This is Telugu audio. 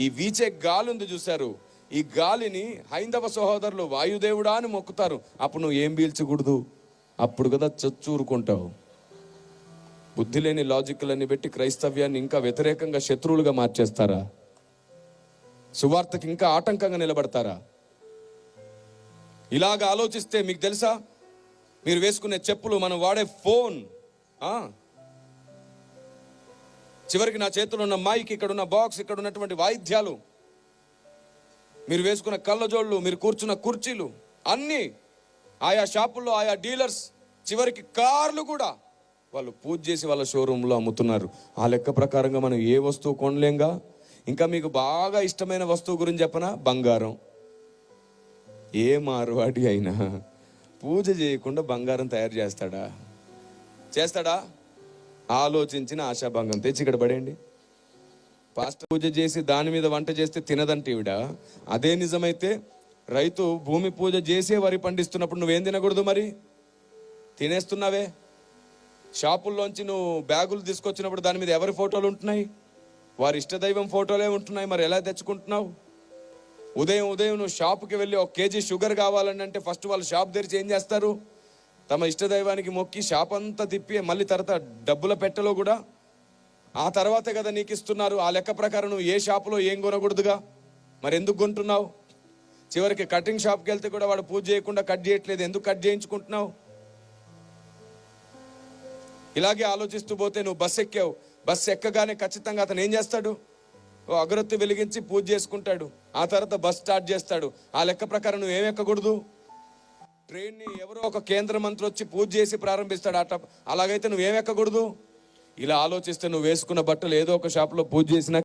ఈ వీచే గాలి ఉంది చూశారు, ఈ గాలిని హైందవ సహోదరులు వాయుదేవుడా అని మొక్కుతారు. అప్పుడు నువ్వు ఏం పీల్చకూడదు, అప్పుడు కదా చచ్చూరుకుంటావు. బుద్ధి లేని లాజిక్లన్నీ పెట్టి క్రైస్తవ్యాన్ని ఇంకా వ్యతిరేకంగా శత్రువులుగా మార్చేస్తారా? సువార్తకి ఇంకా ఆటంకంగా నిలబడతారా? ఇలాగ ఆలోచిస్తే మీకు తెలుసా, మీరు వేసుకునే చెప్పులు, మనం వాడే ఫోన్, చివరికి నా చేతిలో ఉన్న మైక్, ఇక్కడ ఉన్న బాక్స్, ఇక్కడ ఉన్నటువంటి వాయిద్యాలు, మీరు వేసుకున్న కళ్ళజోళ్ళు, మీరు కూర్చున్న కుర్చీలు, అన్నీ ఆయా షాపుల్లో ఆయా డీలర్స్, చివరికి కార్లు కూడా వాళ్ళు పూజ చేసి వాళ్ళ షోరూంలో అమ్ముతున్నారు. ఆ లెక్క ప్రకారంగా మనం ఏ వస్తువు కొనలేంగా. ఇంకా మీకు బాగా ఇష్టమైన వస్తువు గురించి చెప్పనా? బంగారం. ఏ మార్వాడి అయినా పూజ చేయకుండా బంగారం తయారు చేస్తాడా? ఆలోచించిన ఆశాభంగం తెచ్చి ఇక్కడ పడేయండి. పాస్టర్ పూజ చేసి దాని మీద వంట చేస్తే తినదంటే ఈవిడ. అదే నిజమైతే రైతు భూమి పూజ చేసే వరి పండిస్తున్నప్పుడు నువ్వేం తినకూడదు? మరి తినేస్తున్నావే. షాపుల్లోంచి నువ్వు బ్యాగులు తీసుకొచ్చినప్పుడు దాని మీద ఎవరి ఫోటోలు ఉంటున్నాయి? వారి ఇష్టదైవం ఫోటోలే ఉంటున్నాయి. మరి ఎలా తెచ్చుకుంటున్నావు? ఉదయం నువ్వు షాపుకి వెళ్ళి 1 కేజీ షుగర్ కావాలని అంటే ఫస్ట్ వాళ్ళు షాప్ తెరిచి ఏం చేస్తారు? తమ ఇష్టదైవానికి మొక్కి షాప్ అంతా తిప్పి మళ్ళీ తర్వాత డబ్బుల పెట్టెలో కూడా ఆ తర్వాతే కదా నీకు ఇస్తున్నారు. ఆ లెక్క ప్రకారం నువ్వు ఏ షాపులో ఏం కొనకూడదుగా. మరి ఎందుకు కొంటున్నావు? చివరికి కటింగ్ షాప్కి వెళ్తే కూడా వాడు పూజ చేయకుండా కట్ చేయట్లేదు, ఎందుకు కట్ చేయించుకుంటున్నావు? ఇలాగే ఆలోచిస్తూ పోతే నువ్వు బస్సు ఎక్కగానే ఖచ్చితంగా అతను ఏం చేస్తాడు? అగరొత్తి వెలిగించి పూజ చేసుకుంటాడు. ఆ తర్వాత బస్ స్టార్ట్ చేస్తాడు. ఆ లెక్క ప్రకారం నువ్వు ఏం ఎక్కకూడదు. ట్రైన్ని ఎవరో ఒక కేంద్ర మంత్రి వచ్చి పూజ చేసి ప్రారంభిస్తాడు. అలాగైతే నువ్వేం ఎక్కకూడదు. ఇలా ఆలోచిస్తే నువ్వు వేసుకున్న బట్టలు ఏదో ఒక షాప్లో పూజ చేసినా